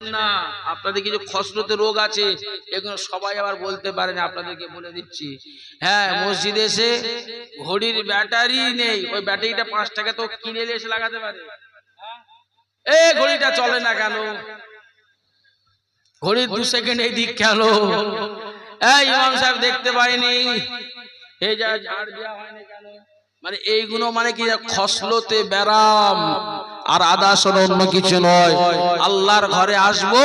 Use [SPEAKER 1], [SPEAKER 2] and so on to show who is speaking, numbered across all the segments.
[SPEAKER 1] না, আপনাদের কিছু খসরতে রোগ আছে, এগুলো সবাই আবার বলতে পারে না, আপনাদেরকে বলে দিচ্ছি। হ্যাঁ, মসজিদে এসে ঘড়ির ব্যাটারি নেই, ওই ব্যাটারিটা 5 টাকা তো কিনে এসে লাগাতে পারে। এই ঘড়িটা চলে না কেন? ঘড়ির 2 সেকেন্ড এই দিক কেন? এই ইমাম সাহেব দেখতে পাইনি, এই যা ঝাড় দেওয়া হয়নি কেন? মানে এইগুলো মানে কি খসলতে ব্যারাম, আর আদাসন অন্য কিছু নয়। আল্লাহর ঘরে আসবো,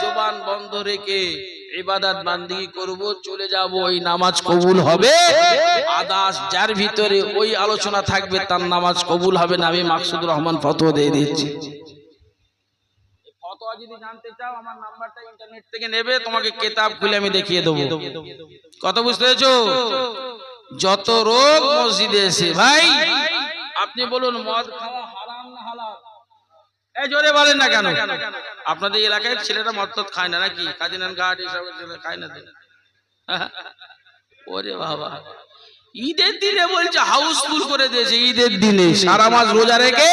[SPEAKER 1] জবান বন্ধ রেখে ইবাদত বান্দিগি করব, চলে যাব, ওই নামাজ কবুল হবে। আদাস যার ভিতরে ওই আলোচনা থাকবে তার নামাজ কবুল হবে না। আমি মাকসুদুর রহমান ফতোয়া দিয়ে দিচ্ছি। ফতোয়া যদি জানতে চাও আমার নাম্বারটা ইন্টারনেট থেকে নেবে, তোমাকে কিতাব খুলে আমি দেখিয়ে দেব। কত বুঝতে পেরেছো? যত রোগ মসজিদে এসে, ভাই আপনি বলুন মদ খাওয়া হারাম না হালাল? এই জোরে বলেন না কেন? আপনাদের এলাকায় ছেলেরা মদ টদ খায় না নাকি? কাজিনান ঘাট এসব খায় না? ওরে বাবা, ঈদের দিনে বলছে হাউসফুল করে দিয়েছে। ঈদের দিনে সারা মাস রোজা রেখে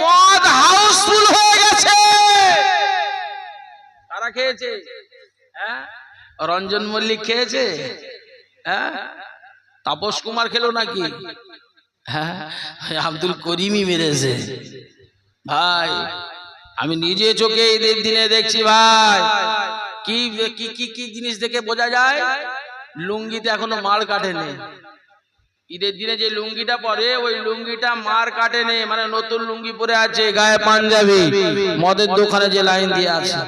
[SPEAKER 1] মদ হাউসফুল হয়ে গেছে। কারা খেয়েছে? হ্যাঁ, রঞ্জন মল্লিক খেয়েছে? হ্যাঁ, তাপস কুমার খেলো নাকি? হ্যাঁ, আব্দুল করিমই মেরেছে। ভাই আমি নিজে চোখে ঈদের দিনে দেখছি ভাই, কি কি কি কি জিনিস দেখে বোঝা যায়, লুঙ্গিতে এখনো মার কাটেনি। ঈদের দিনে যে লুঙ্গিটা পরে, ওই লুঙ্গিটা মার কাটেনি, মানে নতুন লুঙ্গি পরে আছে, গায়ে পাঞ্জাবি, মদের দোকানে যে লাইন দিয়ে আছে।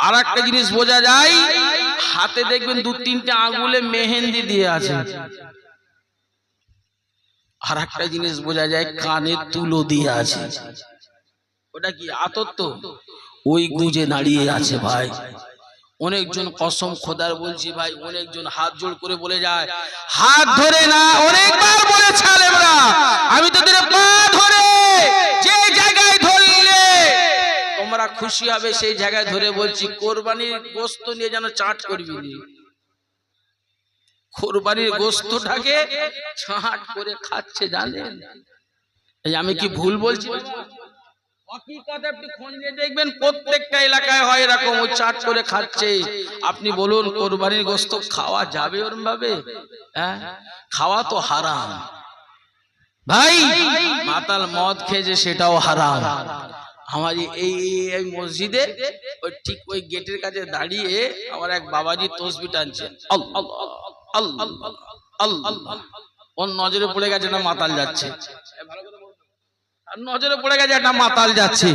[SPEAKER 1] আর একটা জিনিস বোঝা যায়, হাতে দেখবেন 2-3টে আঙ্গুলে মেহেন্দি দিয়ে আছে। আর একটা জিনিস বোঝা যায়, কানে তুলো দিয়ে আছে। ওটা কি আতর? তো ওই গুজে দাঁড়িয়ে আছে ভাই। অনেকজন কসম খোদার বলছি ভাই, অনেকজন হাত জোড় করে বলে যায়, হাত ধরে না, অনেকবার বলেছে আলেমরা, আমি তোদের পা ধরে যে জায়গায় ধরলে তোমরা খুশি হবে সেই জায়গায় ধরে বলছি, কোরবানির গোশত নিয়ে যেন চাট করবি না। কোরবানির গোশতটাকে চাট করে খাচ্ছে, জানেন? এই আমি কি ভুল বলছি? হকিকতে আপনি খোঁজ নিয়ে দেখবেন, প্রত্যেকটা এলাকায় হয় এরকম, ওই চাট করে খাচ্ছে। আপনি বলুন কোরবানির গোশত খাওয়া যাবে ওরম ভাবে? হ্যাঁ, খাওয়া তো হারাম ভাই। মাতাল মদ খেয়েছে সেটাও হারাম। আমার এই মসজিদে ওই ঠিক ওই গেটের কাছে দাঁড়িয়ে আমার এক বাবাজি তসবিহ টানছে, আল্লাহ আল্লাহ আল্লাহ। ওর নজরে পড়ে গেছে না মাতাল যাচ্ছে, নজরে পড়ে গেছে একটা মাতাল যাচ্ছে।